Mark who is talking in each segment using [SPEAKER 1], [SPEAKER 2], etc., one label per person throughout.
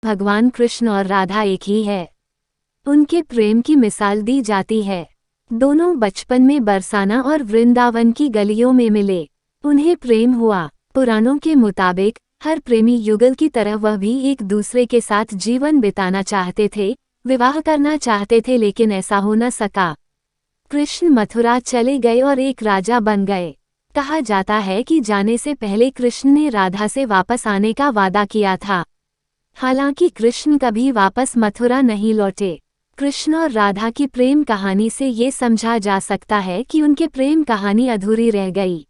[SPEAKER 1] भगवान कृष्ण और राधा एक ही है। उनके प्रेम की मिसाल दी जाती है। दोनों बचपन में बरसाना और वृंदावन की गलियों में मिले। उन्हें प्रेम हुआ। पुराणों के मुताबिक हर प्रेमी युगल की तरह वह भी एक दूसरे के साथ जीवन बिताना चाहते थे, विवाह करना चाहते थे, लेकिन ऐसा हो न सका। कृष्ण मथुरा चले गए और एक राजा बन गए। कहा जाता है कि जाने से पहले कृष्ण ने राधा से वापस आने का वादा किया था। हालांकि कृष्ण कभी वापस मथुरा नहीं लौटे। कृष्ण और राधा की प्रेम कहानी से ये समझा जा सकता है कि उनके प्रेम कहानी अधूरी रह गई।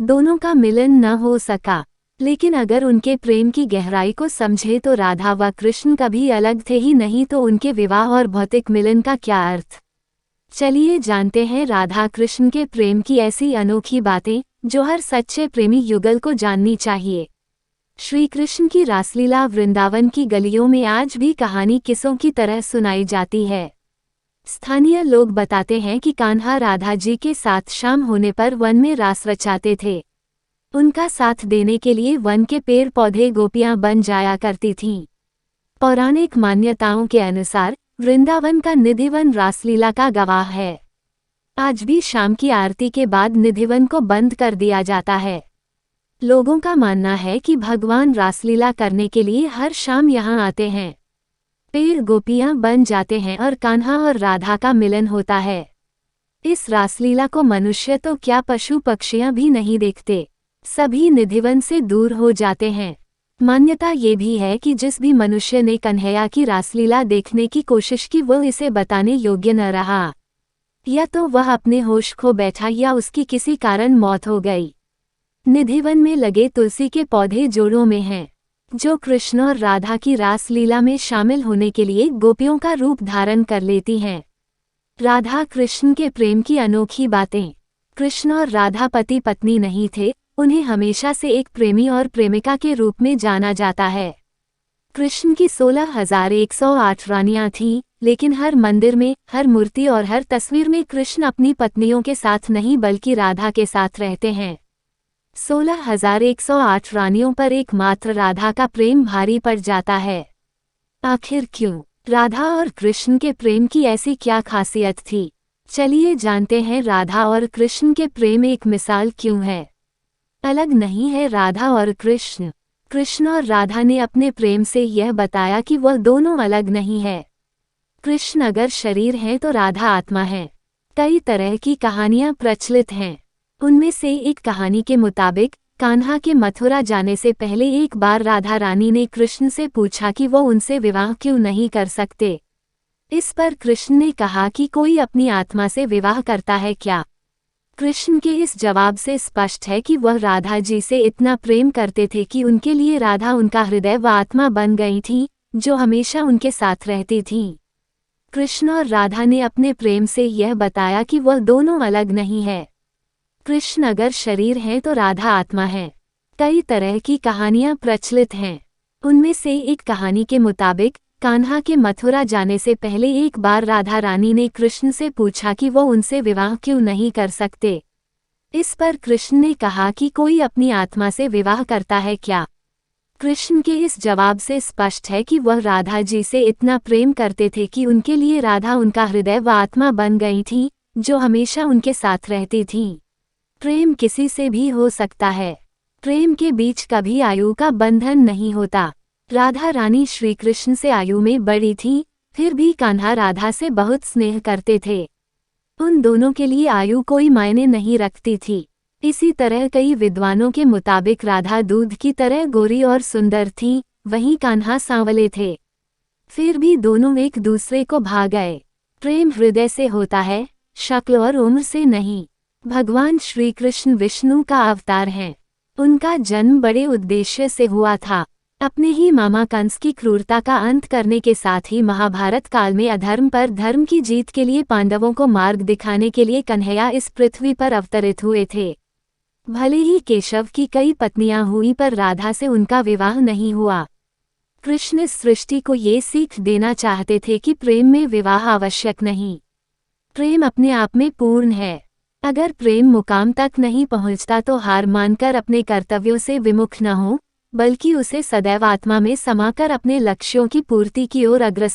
[SPEAKER 1] दोनों का मिलन न हो सका। लेकिन अगर उनके प्रेम की गहराई को समझे तो राधा व कृष्ण कभी अलग थे ही नहीं, तो उनके विवाह और भौतिक मिलन का क्या अर्थ। चलिए जानते हैं राधा कृष्ण के प्रेम की ऐसी अनोखी बातें जो हर सच्चे प्रेमी युगल को जाननी चाहिए। श्री कृष्ण की रासलीला वृंदावन की गलियों में आज भी कहानी किस्सों की तरह सुनाई जाती है। स्थानीय लोग बताते हैं कि कान्हा राधा जी के साथ शाम होने पर वन में रास रचाते थे। उनका साथ देने के लिए वन के पेड़ पौधे गोपियां बन जाया करती थीं। पौराणिक मान्यताओं के अनुसार वृंदावन का निधिवन रासलीला का गवाह है। आज भी शाम की आरती के बाद निधिवन को बंद कर दिया जाता है। लोगों का मानना है कि भगवान रासलीला करने के लिए हर शाम यहाँ आते हैं। पेड़ गोपियां बन जाते हैं और कान्हा और राधा का मिलन होता है। इस रासलीला को मनुष्य तो क्या पशु पक्षियां भी नहीं देखते। सभी निधिवन से दूर हो जाते हैं। मान्यता ये भी है कि जिस भी मनुष्य ने कन्हैया की रासलीला देखने की कोशिश की वो इसे बताने योग्य न रहा। या तो वह अपने होश खो बैठा या उसकी किसी कारण मौत हो गई। निधिवन में लगे तुलसी के पौधे जोड़ों में हैं, जो कृष्ण और राधा की रासलीला में शामिल होने के लिए गोपियों का रूप धारण कर लेती हैं। राधा कृष्ण के प्रेम की अनोखी बातें। कृष्ण और राधा पति पत्नी नहीं थे, उन्हें हमेशा से एक प्रेमी और प्रेमिका के रूप में जाना जाता है। कृष्ण की 16,108 रानियां थीं, लेकिन हर मंदिर में, हर मूर्ति और हर तस्वीर में कृष्ण अपनी पत्नियों के साथ नहीं बल्कि राधा के साथ रहते हैं। 16,108 रानियों पर एकमात्र राधा का प्रेम भारी पड़ जाता है। आखिर क्यों? राधा और कृष्ण के प्रेम की ऐसी क्या खासियत थी? चलिए जानते हैं राधा और कृष्ण के प्रेम एक मिसाल क्यों है। अलग नहीं है राधा और कृष्ण। कृष्ण और राधा ने अपने प्रेम से यह बताया कि वह दोनों अलग नहीं है। कृष्ण अगर शरीर हैं तो राधा आत्मा है। कई तरह की कहानियां प्रचलित हैं। उनमें से एक कहानी के मुताबिक कान्हा के मथुरा जाने से पहले एक बार राधा रानी ने कृष्ण से पूछा कि वो उनसे विवाह क्यों नहीं कर सकते। इस पर कृष्ण ने कहा कि कोई अपनी आत्मा से विवाह करता है क्या। कृष्ण के इस जवाब से स्पष्ट है कि वह राधा जी से इतना प्रेम करते थे कि उनके लिए राधा उनका हृदय व आत्मा बन गई थी, जो हमेशा उनके साथ रहती थी। कृष्ण और राधा ने अपने प्रेम से यह बताया कि वह दोनों अलग नहीं है। कृष्ण अगर शरीर हैं तो राधा आत्मा है। कई तरह की कहानियां प्रचलित हैं। उनमें से एक कहानी के मुताबिक कान्हा के मथुरा जाने से पहले एक बार राधा रानी ने कृष्ण से पूछा कि वो उनसे विवाह क्यों नहीं कर सकते। इस पर कृष्ण ने कहा कि कोई अपनी आत्मा से विवाह करता है क्या। कृष्ण के इस जवाब से स्पष्ट है कि वह राधा जी से इतना प्रेम करते थे कि उनके लिए राधा उनका हृदय व आत्मा बन गई थी, जो हमेशा उनके साथ रहती थी। प्रेम किसी से भी हो सकता है। प्रेम के बीच कभी आयु का बंधन नहीं होता। राधा रानी श्री कृष्ण से आयु में बड़ी थी, फिर भी कान्हा राधा से बहुत स्नेह करते थे। उन दोनों के लिए आयु कोई मायने नहीं रखती थी। इसी तरह कई विद्वानों के मुताबिक राधा दूध की तरह गोरी और सुंदर थी, वहीं कान्हा सांवले थे। फिर भी दोनों एक दूसरे को भा गए। प्रेम हृदय से होता है, शक्ल और उम्र से नहीं। भगवान श्री कृष्ण विष्णु का अवतार हैं। उनका जन्म बड़े उद्देश्य से हुआ था। अपने ही मामा कंस की क्रूरता का अंत करने के साथ ही महाभारत काल में अधर्म पर धर्म की जीत के लिए पांडवों को मार्ग दिखाने के लिए कन्हैया इस पृथ्वी पर अवतरित हुए थे। भले ही केशव की कई पत्नियां हुई पर राधा से उनका विवाह नहीं हुआ। कृष्ण इस सृष्टि को ये सीख देना चाहते थे कि प्रेम में विवाह आवश्यक नहीं। प्रेम अपने आप में पूर्ण है। अगर प्रेम मुकाम तक नहीं पहुंचता तो हार मानकर अपने कर्तव्यों से विमुख न हो, बल्कि उसे सदैव आत्मा में समाकर अपने लक्ष्यों की पूर्ति की ओर अग्रसर